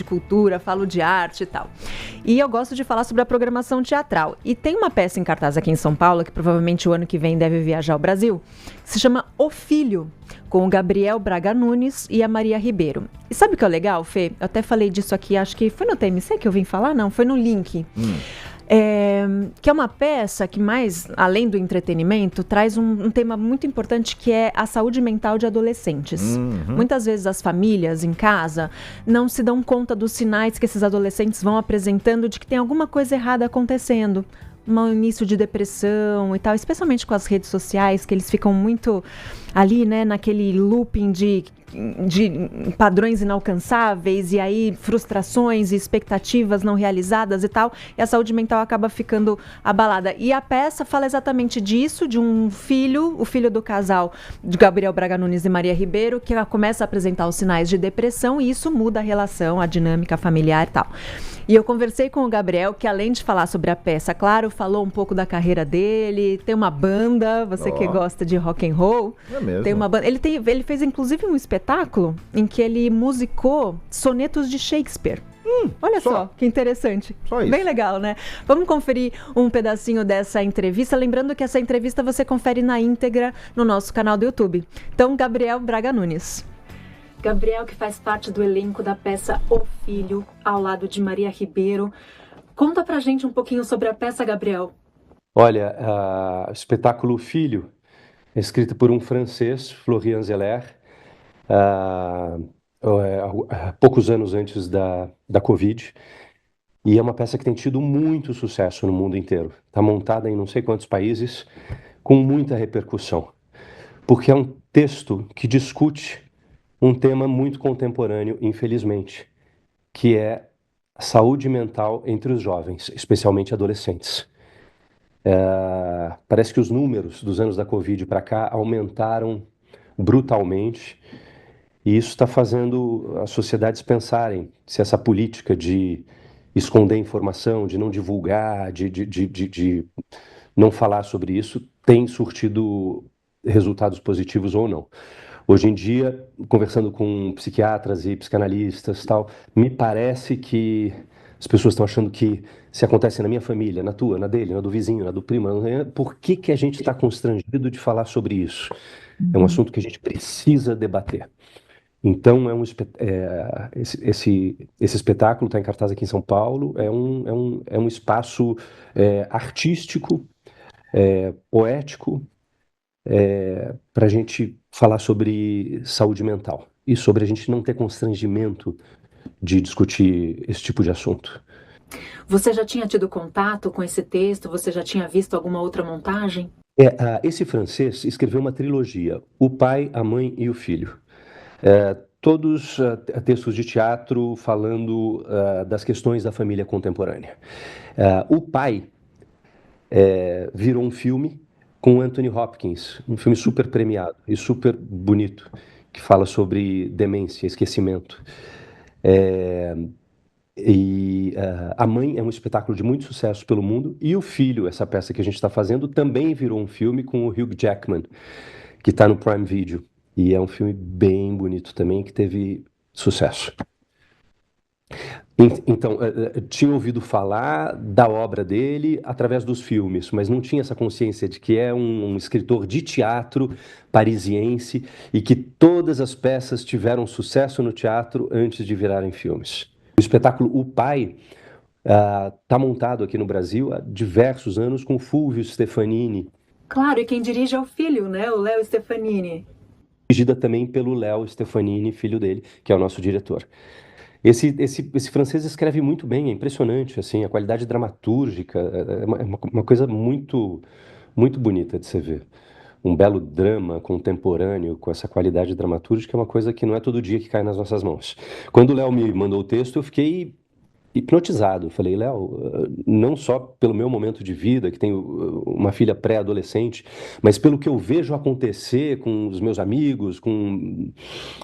cultura, falo de arte e tal. E eu gosto de falar sobre a programação teatral. E tem uma peça em cartaz aqui em São Paulo, que provavelmente o ano que vem deve viajar ao Brasil, que se chama O Filho, com o Gabriel Braga Nunes e a Maria Ribeiro. E sabe o que é legal, Fê? Eu até falei disso aqui, acho que foi no TMC que eu vim falar? Não, foi no Link. Que é uma peça que, mais além do entretenimento, traz um tema muito importante, que é a saúde mental de adolescentes. Muitas vezes as famílias em casa não se dão conta dos sinais que esses adolescentes vão apresentando de que tem alguma coisa errada acontecendo. Um início de depressão e tal, especialmente com as redes sociais, que eles ficam muito ali, né, naquele looping de padrões inalcançáveis, e aí frustrações e expectativas não realizadas e tal, e a saúde mental acaba ficando abalada. E a peça fala exatamente disso, de um filho, o filho do casal de Gabriel Braga Nunes e Maria Ribeiro, que começa a apresentar os sinais de depressão, e isso muda a relação, a dinâmica familiar e tal. E eu conversei com o Gabriel, que além de falar sobre a peça, claro, falou um pouco da carreira dele, tem uma banda, você que gosta de rock and roll, mesmo. Tem uma banda, ele fez inclusive um espetáculo em que ele musicou sonetos de Shakespeare. Olha só, que interessante. Só isso. Bem legal, né? Vamos conferir um pedacinho dessa entrevista. Lembrando que essa entrevista você confere na íntegra no nosso canal do YouTube. Então, Gabriel Braga Nunes. Gabriel, que faz parte do elenco da peça O Filho, ao lado de Maria Ribeiro. Conta pra gente um pouquinho sobre a peça, Gabriel. Olha, o espetáculo Filho é escrito por um francês, Florian Zeller, poucos anos antes da Covid, e é uma peça que tem tido muito sucesso no mundo inteiro. Está montada em não sei quantos países, com muita repercussão, porque é um texto que discute um tema muito contemporâneo, infelizmente, que é a saúde mental entre os jovens, especialmente adolescentes. Parece que os números dos anos da Covid para cá aumentaram brutalmente, e isso está fazendo as sociedades pensarem se essa política de esconder informação, de não divulgar, de não falar sobre isso, tem surtido resultados positivos ou não. Hoje em dia, conversando com psiquiatras e psicanalistas, tal, me parece que as pessoas estão achando que, se acontece na minha família, na tua, na dele, na do vizinho, na do primo, por que a gente está constrangido de falar sobre isso? É um assunto que a gente precisa debater. Então, esse espetáculo está em cartaz aqui em São Paulo, é um espaço artístico, poético, para a gente falar sobre saúde mental e sobre a gente não ter constrangimento de discutir esse tipo de assunto. Você já tinha tido contato com esse texto? Você já tinha visto alguma outra montagem? Esse francês escreveu uma trilogia, O Pai, a Mãe e o Filho. Todos textos de teatro falando das questões da família contemporânea. O Pai virou um filme com Anthony Hopkins, um filme super premiado e super bonito, que fala sobre demência, esquecimento. A Mãe é um espetáculo de muito sucesso pelo mundo, e O Filho, essa peça que a gente está fazendo, também virou um filme com o Hugh Jackman, que está no Prime Video, e é um filme bem bonito também, que teve sucesso. Então, tinha ouvido falar da obra dele através dos filmes, mas não tinha essa consciência de que é um escritor de teatro parisiense e que todas as peças tiveram sucesso no teatro antes de virarem filmes. O espetáculo O Pai está montado aqui no Brasil há diversos anos com Fulvio Stefanini. Claro, e quem dirige é o filho, né? O Léo Stefanini. Dirigida também pelo Léo Stefanini, filho dele, que é o nosso diretor. Esse francês escreve muito bem, é impressionante, assim, a qualidade dramatúrgica é uma coisa muito, muito bonita de se ver. Um belo drama contemporâneo com essa qualidade dramatúrgica é uma coisa que não é todo dia que cai nas nossas mãos. Quando o Léo me mandou o texto, eu fiquei hipnotizado. Falei, Léo, não só pelo meu momento de vida, que tenho uma filha pré-adolescente, mas pelo que eu vejo acontecer com os meus amigos, com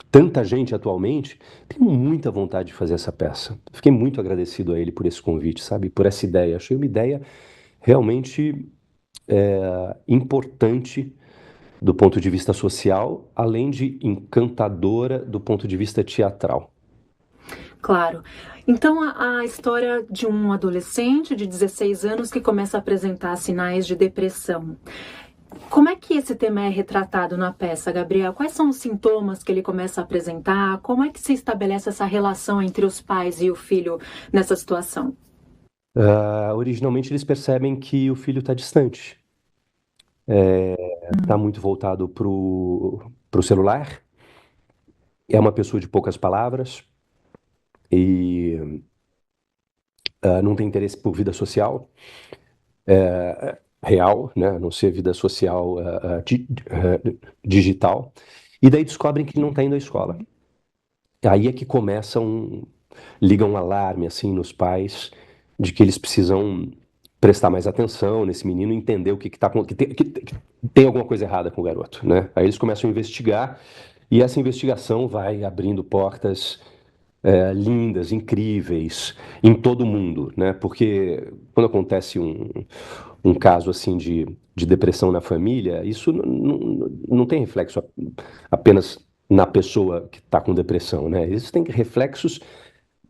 tanta gente atualmente, tenho muita vontade de fazer essa peça. Fiquei muito agradecido a ele por esse convite, sabe? Por essa ideia. Achei uma ideia realmente importante do ponto de vista social, além de encantadora do ponto de vista teatral. Claro. Então, a história de um adolescente de 16 anos que começa a apresentar sinais de depressão. Como é que esse tema é retratado na peça, Gabriel? Quais são os sintomas que ele começa a apresentar? Como é que se estabelece essa relação entre os pais e o filho nessa situação? Originalmente eles percebem que o filho está distante, está muito voltado pro celular, é uma pessoa de poucas palavras e não tem interesse por vida social real, né? A não ser vida social digital. E daí descobrem que ele não está indo à escola. Aí é que liga um alarme assim nos pais de que eles precisam prestar mais atenção nesse menino, entender o que está que tem alguma coisa errada com o garoto, né? Aí eles começam a investigar e essa investigação vai abrindo portas lindas, incríveis em todo mundo, né? Porque quando acontece um caso assim de depressão na família, isso não tem reflexo apenas na pessoa que está com depressão, né? Isso tem reflexos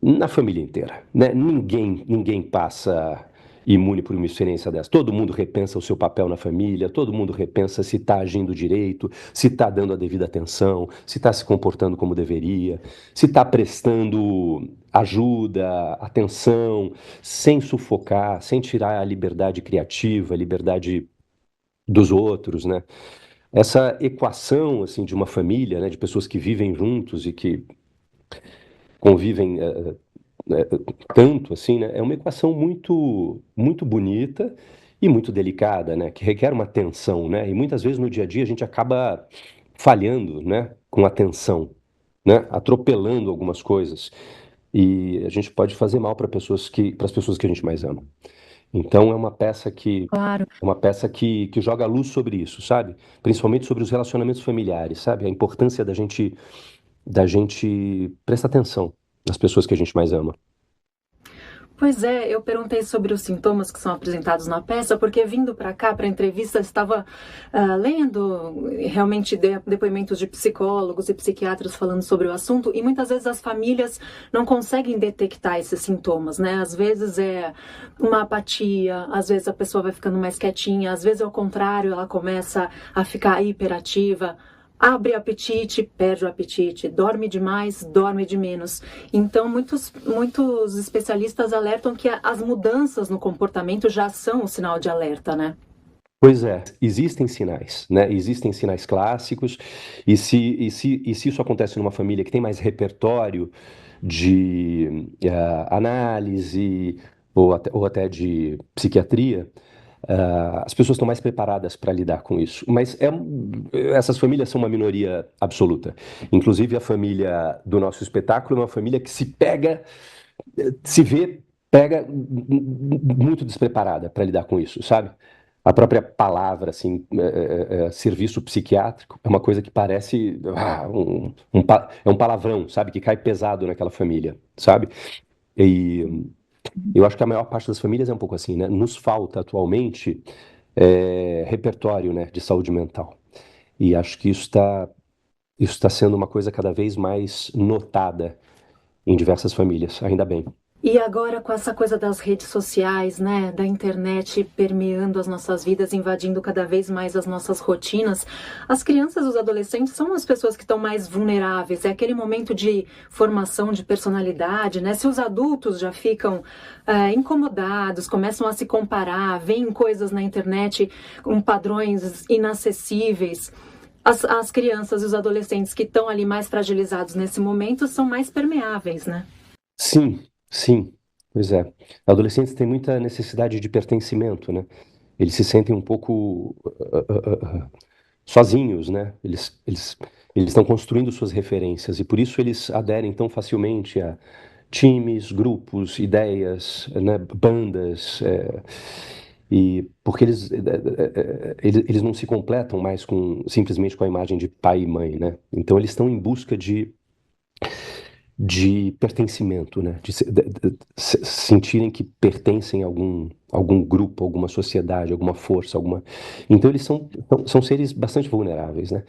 na família inteira, né? Ninguém passa imune por uma experiência dessa. Todo mundo repensa o seu papel na família, todo mundo repensa se está agindo direito, se está dando a devida atenção, se está se comportando como deveria, se está prestando ajuda, atenção, sem sufocar, sem tirar a liberdade criativa, a liberdade dos outros, né? Essa equação assim de uma família, né, de pessoas que vivem juntos e que convivem né, tanto assim, né? É uma equação muito bonita e muito delicada, né? Que requer uma atenção, né? E muitas vezes no dia a dia a gente acaba falhando, né? Com atenção, né? Atropelando algumas coisas e a gente pode fazer mal para as pessoas que a gente mais ama. Então Claro. é uma peça que joga luz sobre isso, sabe? Principalmente sobre os relacionamentos familiares, sabe? A importância da gente prestar atenção nas pessoas que a gente mais ama. Pois é, eu perguntei sobre os sintomas que são apresentados na peça, porque vindo para cá, para a entrevista, estava lendo realmente depoimentos de psicólogos e psiquiatras falando sobre o assunto, e muitas vezes as famílias não conseguem detectar esses sintomas, né? Às vezes é uma apatia, às vezes a pessoa vai ficando mais quietinha, às vezes ao contrário, ela começa a ficar hiperativa. Abre apetite, perde o apetite, dorme demais, dorme de menos. Então, muitos especialistas alertam que as mudanças no comportamento já são um sinal de alerta, né? Pois é, existem sinais, né? Existem sinais clássicos, e se isso acontece numa família que tem mais repertório de análise ou até de psiquiatria, as pessoas estão mais preparadas para lidar com isso. Mas essas famílias são uma minoria absoluta. Inclusive, a família do nosso espetáculo é uma família que se vê, pega muito despreparada para lidar com isso, sabe? A própria palavra, assim, serviço psiquiátrico, é uma coisa que parece é um palavrão, sabe? Que cai pesado naquela família, sabe? E eu acho que a maior parte das famílias é um pouco assim, né? Nos falta atualmente repertório, né, de saúde mental. E acho que isso tá sendo uma coisa cada vez mais notada em diversas famílias, ainda bem. E agora com essa coisa das redes sociais, né, da internet permeando as nossas vidas, invadindo cada vez mais as nossas rotinas, as crianças e os adolescentes são as pessoas que estão mais vulneráveis. É aquele momento de formação de personalidade, né? Se os adultos já ficam incomodados, começam a se comparar, veem coisas na internet com padrões inacessíveis. As crianças e os adolescentes que estão ali mais fragilizados nesse momento são mais permeáveis, né? Sim, sim, pois é. Adolescentes têm muita necessidade de pertencimento, né? Eles se sentem um pouco sozinhos, né? Eles estão construindo suas referências e por isso eles aderem tão facilmente a times, grupos, ideias, né? Bandas, e porque eles não se completam mais simplesmente com a imagem de pai e mãe, né? Então eles estão em busca de pertencimento, né? De sentirem que pertencem a algum grupo, alguma sociedade, alguma força, alguma. Então eles são seres bastante vulneráveis, né?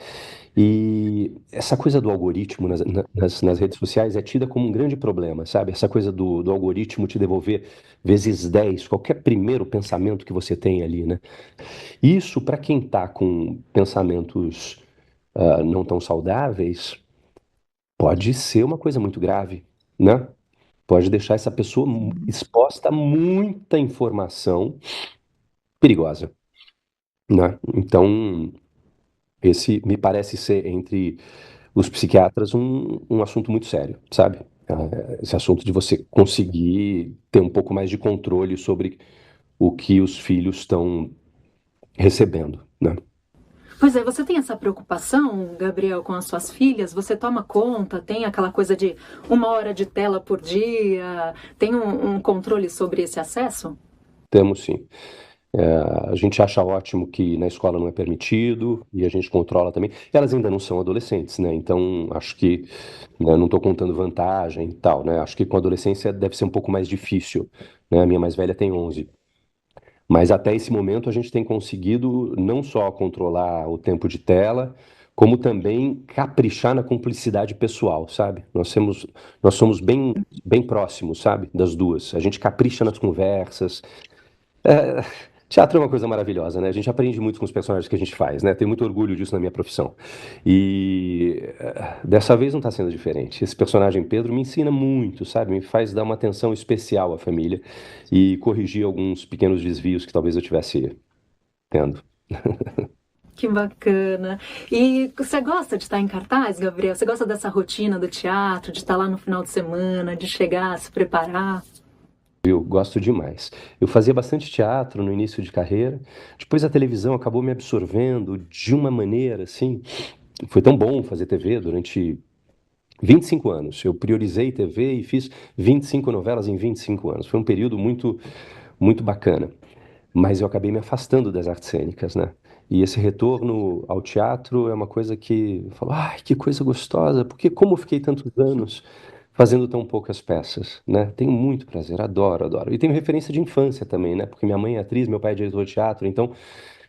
E essa coisa do algoritmo nas redes sociais é tida como um grande problema, sabe? Essa coisa do algoritmo te devolver vezes 10 qualquer primeiro pensamento que você tem ali, né? Isso, para quem está com pensamentos não tão saudáveis, pode ser uma coisa muito grave, né? Pode deixar essa pessoa exposta a muita informação perigosa, né? Então, esse me parece ser entre os psiquiatras um assunto muito sério, sabe? Esse assunto de você conseguir ter um pouco mais de controle sobre o que os filhos estão recebendo, né? Pois é, você tem essa preocupação, Gabriel, com as suas filhas? Você toma conta? Tem aquela coisa de 1 hora de tela por dia? Tem um controle sobre esse acesso? Temos sim. A gente acha ótimo que na escola não é permitido e a gente controla também. Elas ainda não são adolescentes, né? Então acho que, né, não estou contando vantagem e tal, né? Acho que com a adolescência deve ser um pouco mais difícil, né? A minha mais velha tem 11. Mas até esse momento a gente tem conseguido não só controlar o tempo de tela, como também caprichar na cumplicidade pessoal, sabe? Nós somos bem próximos, sabe? Das duas. A gente capricha nas conversas. É, teatro é uma coisa maravilhosa, né? A gente aprende muito com os personagens que a gente faz, né? Tenho muito orgulho disso na minha profissão. E dessa vez não está sendo diferente. Esse personagem Pedro me ensina muito, sabe? Me faz dar uma atenção especial à família e corrigir alguns pequenos desvios que talvez eu tivesse tendo. Que bacana. E você gosta de estar em cartaz, Gabriel? Você gosta dessa rotina do teatro, de estar lá no final de semana, de chegar, se preparar? Eu gosto demais. Eu fazia bastante teatro no início de carreira, depois a televisão acabou me absorvendo de uma maneira assim. Foi tão bom fazer TV durante 25 anos. Eu priorizei TV e fiz 25 novelas em 25 anos. Foi um período muito bacana. Mas eu acabei me afastando das artes cênicas, né? E esse retorno ao teatro é uma coisa que eu falo, ai, que coisa gostosa, porque como eu fiquei tantos anos fazendo tão poucas peças, né? Tenho muito prazer, adoro, adoro. E tenho referência de infância também, né? Porque minha mãe é atriz, meu pai é diretor de teatro, então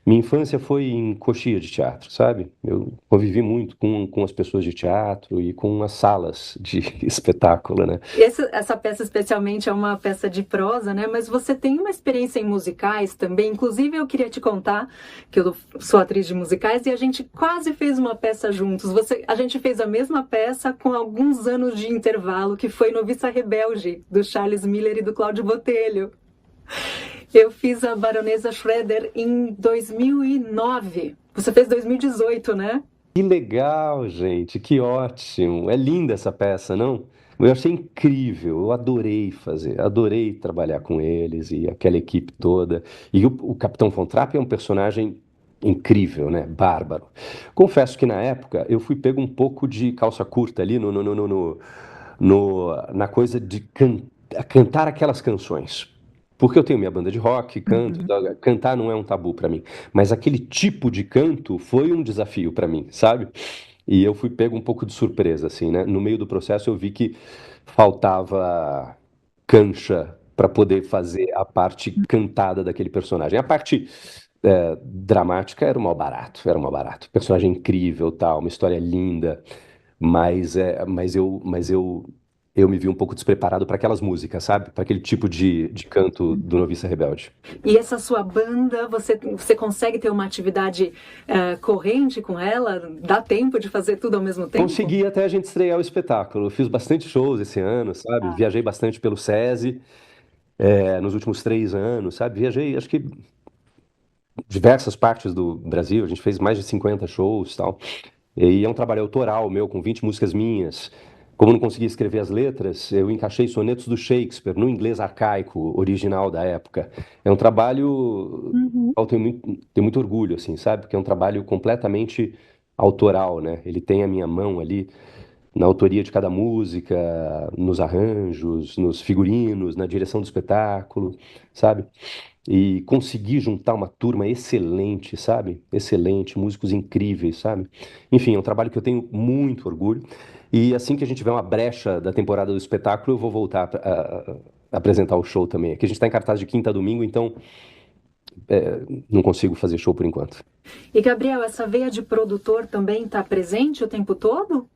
minha infância foi em coxia de teatro, sabe? Eu convivi muito com as pessoas de teatro e com as salas de espetáculo, né? Essa peça especialmente é uma peça de prosa, né? Mas você tem uma experiência em musicais também. Inclusive, eu queria te contar que eu sou atriz de musicais e a gente quase fez uma peça juntos. A gente fez a mesma peça com alguns anos de intervalo, que foi Noviça Rebelde, do Charles Miller e do Cláudio Botelho. Eu fiz a Baronesa Schroeder em 2009. Você fez 2018, né? Que legal, gente, que ótimo. É linda essa peça, não? Eu achei incrível, eu adorei fazer, adorei trabalhar com eles e aquela equipe toda. E o Capitão Von Trapp é um personagem incrível, né? Bárbaro. Confesso que na época eu fui pego um pouco de calça curta ali na coisa de cantar aquelas canções. Porque eu tenho minha banda de rock, canto, Uhum. cantar não é um tabu para mim. Mas aquele tipo de canto foi um desafio para mim, sabe? E eu fui pego um pouco de surpresa, assim, né? No meio do processo eu vi que faltava cancha para poder fazer a parte cantada daquele personagem. A parte dramática era o mal barato, era o mal barato. Personagem incrível, tal, uma história linda, mas eu me vi um pouco despreparado para aquelas músicas, sabe? Para aquele tipo de canto do Noviça Rebelde. E essa sua banda, você consegue ter uma atividade corrente com ela? Dá tempo de fazer tudo ao mesmo tempo? Consegui até a gente estrear o espetáculo. Eu fiz bastante shows esse ano, sabe? Viajei bastante pelo SESI, nos últimos 3 anos, sabe? Viajei, acho que diversas partes do Brasil. A gente fez mais de 50 shows, tal. E é um trabalho autoral meu, com 20 músicas minhas. Como eu não conseguia escrever as letras, eu encaixei sonetos do Shakespeare no inglês arcaico original da época. É um trabalho Uhum. eu tenho muito orgulho, assim, sabe? Porque é um trabalho completamente autoral, né? Ele tem a minha mão ali na autoria de cada música, nos arranjos, nos figurinos, na direção do espetáculo, sabe? E consegui juntar uma turma excelente, sabe? Excelente, músicos incríveis, sabe? Enfim, é um trabalho que eu tenho muito orgulho. E assim que a gente tiver uma brecha da temporada do espetáculo, eu vou voltar a apresentar o show também. Aqui a gente está em cartaz de quinta a domingo, então não consigo fazer show por enquanto. E, Gabriel, essa veia de produtor também está presente o tempo todo?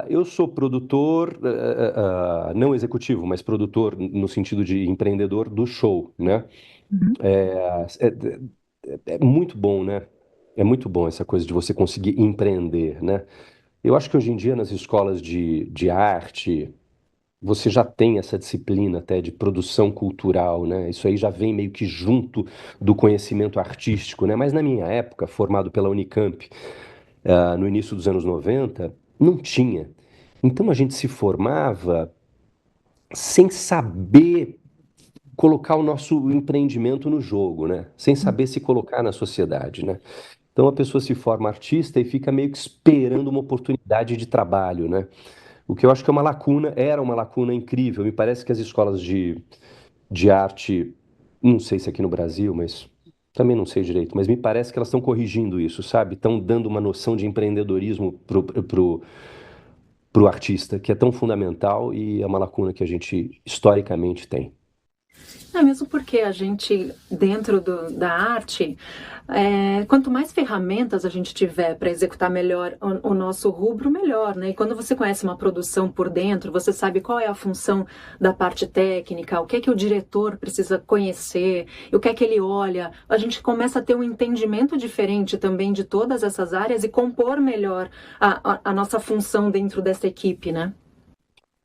Eu sou produtor, não executivo, mas produtor no sentido de empreendedor do show, né? Uhum. É muito bom, né? É muito bom essa coisa de você conseguir empreender, né? Eu acho que hoje em dia nas escolas de arte, você já tem essa disciplina até de produção cultural, né? Isso aí já vem meio que junto do conhecimento artístico, né? Mas na minha época, formado pela Unicamp, no início dos anos 90, não tinha. Então a gente se formava sem saber colocar o nosso empreendimento no jogo, né? Sem saber se colocar na sociedade, né? Então a pessoa se forma artista e fica meio que esperando uma oportunidade de trabalho, né? O que eu acho que é uma lacuna, era uma lacuna incrível. Me parece que as escolas de arte, não sei se aqui no Brasil, mas também não sei direito, mas me parece que elas estão corrigindo isso, sabe? Estão dando uma noção de empreendedorismo pro artista, que é tão fundamental e é uma lacuna que a gente historicamente tem. É mesmo porque a gente, dentro da arte, quanto mais ferramentas a gente tiver para executar melhor o nosso rubro, melhor, né? E quando você conhece uma produção por dentro, você sabe qual é a função da parte técnica, o que é que o diretor precisa conhecer, e o que é que ele olha, a gente começa a ter um entendimento diferente também de todas essas áreas e compor melhor a nossa função dentro dessa equipe, né?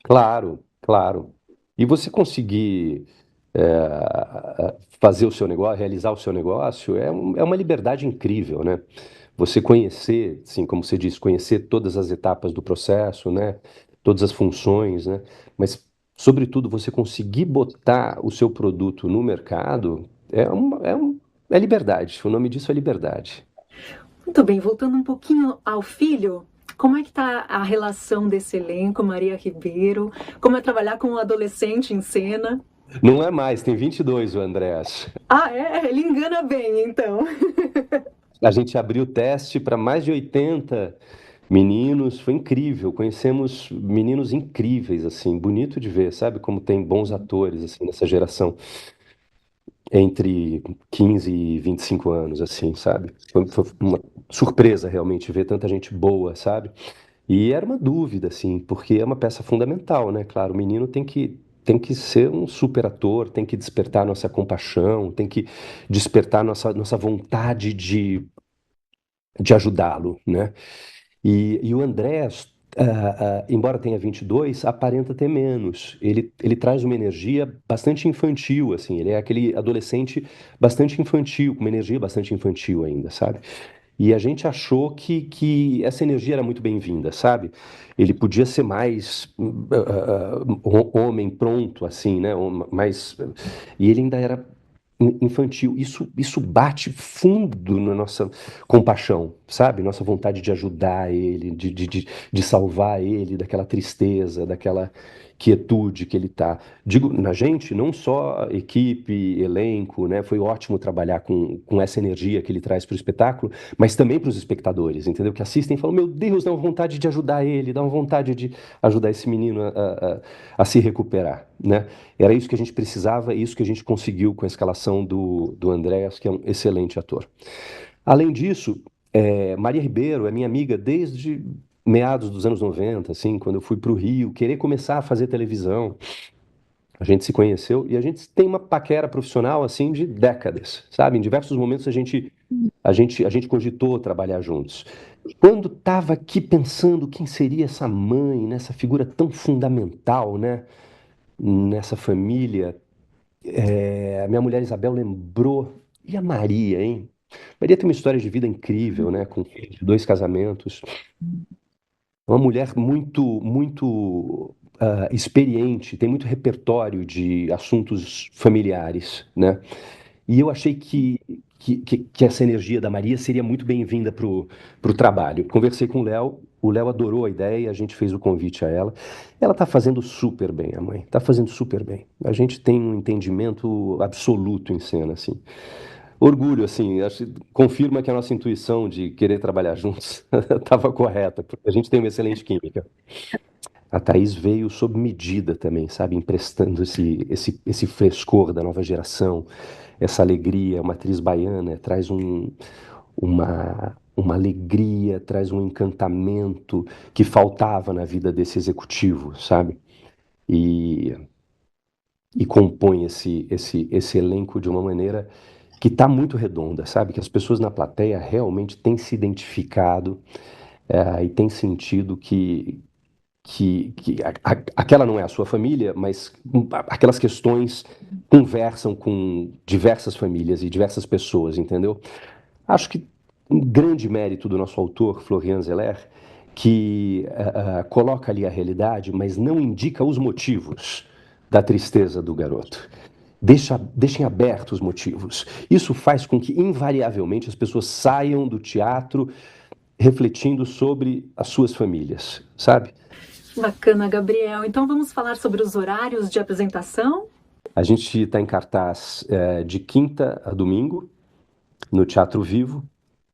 Claro, claro. E você conseguir fazer o seu negócio, realizar o seu negócio, é uma liberdade incrível, né? Você conhecer, assim, como você disse, conhecer todas as etapas do processo, né? Todas as funções, né? Mas, sobretudo, você conseguir botar o seu produto no mercado é liberdade. O nome disso é liberdade. Muito bem, voltando um pouquinho ao filho, como é que está a relação desse elenco, Maria Ribeiro? Como é trabalhar com um adolescente em cena? Não é mais, tem 22 o Andrés. Ah, ele engana bem, então. A gente abriu o teste para mais de 80 meninos, foi incrível. Conhecemos meninos incríveis, assim, bonito de ver, sabe? Como tem bons atores, assim, nessa geração, entre 15 e 25 anos, assim, sabe? Foi uma surpresa realmente ver tanta gente boa, sabe? E era uma dúvida, assim, porque é uma peça fundamental, né? Claro, o menino tem que ser um super ator, tem que despertar nossa compaixão, tem que despertar nossa vontade de ajudá-lo, né? E o Andrés, embora tenha 22, aparenta ter menos. Ele traz uma energia bastante infantil, assim. Ele é aquele adolescente bastante infantil, com uma energia bastante infantil ainda, sabe? E a gente achou que essa energia era muito bem-vinda, sabe? Ele podia ser mais homem pronto, assim, né? Mais. E ele ainda era infantil. Isso bate fundo na nossa compaixão, sabe? Nossa vontade de ajudar ele, de salvar ele daquela tristeza, daquela quietude que ele tá. Digo, na gente, não só equipe, elenco, né? Foi ótimo trabalhar com essa energia que ele traz para o espetáculo, mas também para os espectadores, entendeu? Que assistem e falam: Meu Deus, dá uma vontade de ajudar ele, dá uma vontade de ajudar esse menino a se recuperar, né? Era isso que a gente precisava e isso que a gente conseguiu com a escalação do Andréas, que é um excelente ator. Além disso, Maria Ribeiro é minha amiga desde meados dos anos 90, assim, quando eu fui para o Rio, querer começar a fazer televisão. A gente se conheceu e a gente tem uma paquera profissional, assim, de décadas, sabe? Em diversos momentos a gente cogitou trabalhar juntos. Quando estava aqui pensando quem seria essa mãe, né, essa figura tão fundamental, né, nessa família, a minha mulher Isabel lembrou. E a Maria, hein? Maria tem uma história de vida incrível, né? Com dois casamentos. É uma mulher muito, muito experiente, tem muito repertório de assuntos familiares, né? E eu achei que essa energia da Maria seria muito bem-vinda pro trabalho. Conversei com o Léo adorou a ideia, a gente fez o convite a ela. Ela está fazendo super bem, a mãe, está fazendo super bem. A gente tem um entendimento absoluto em cena, assim. orgulho, assim, confirma que a nossa intuição de querer trabalhar juntos estava correta, porque a gente tem uma excelente química. A Thaís veio sob medida também, sabe? Emprestando esse frescor da nova geração, essa alegria. Uma atriz baiana traz uma alegria, traz um encantamento que faltava na vida desse executivo, sabe? E, e compõe esse elenco de uma maneira que está muito redonda, sabe? Que as pessoas na plateia realmente têm se identificado, e têm sentido que aquela não é a sua família, mas aquelas questões conversam com diversas famílias e diversas pessoas, entendeu? Acho que um grande mérito do nosso autor, Florian Zeller, que coloca ali a realidade, mas não indica os motivos da tristeza do garoto. Deixem abertos os motivos. Isso faz com que, invariavelmente, as pessoas saiam do teatro refletindo sobre as suas famílias, sabe? Bacana, Gabriel. Então vamos falar sobre os horários de apresentação? A gente está em cartaz de quinta a domingo, no Teatro Vivo,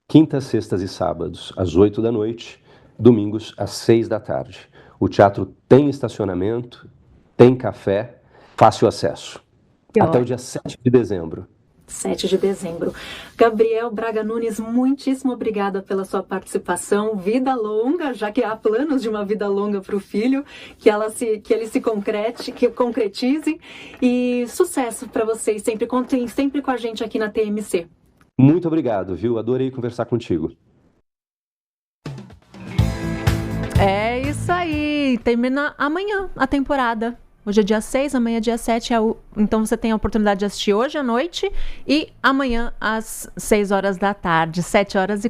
quintas, sextas e sábados, às 8 da noite, domingos, às 6 da tarde. O teatro tem estacionamento, tem café, fácil acesso. Até o dia 7 de dezembro. 7 de dezembro. Gabriel Braga Nunes, muitíssimo obrigada pela sua participação. Vida longa, já que há planos de uma vida longa para o filho, que ele se concretize. E sucesso para vocês, sempre contem sempre com a gente aqui na TMC. Muito obrigado, viu? Adorei conversar contigo. É isso aí. Termina amanhã a temporada. Hoje é dia 6, amanhã é dia 7, então você tem a oportunidade de assistir hoje à noite e amanhã às 6 horas da tarde, 7 horas e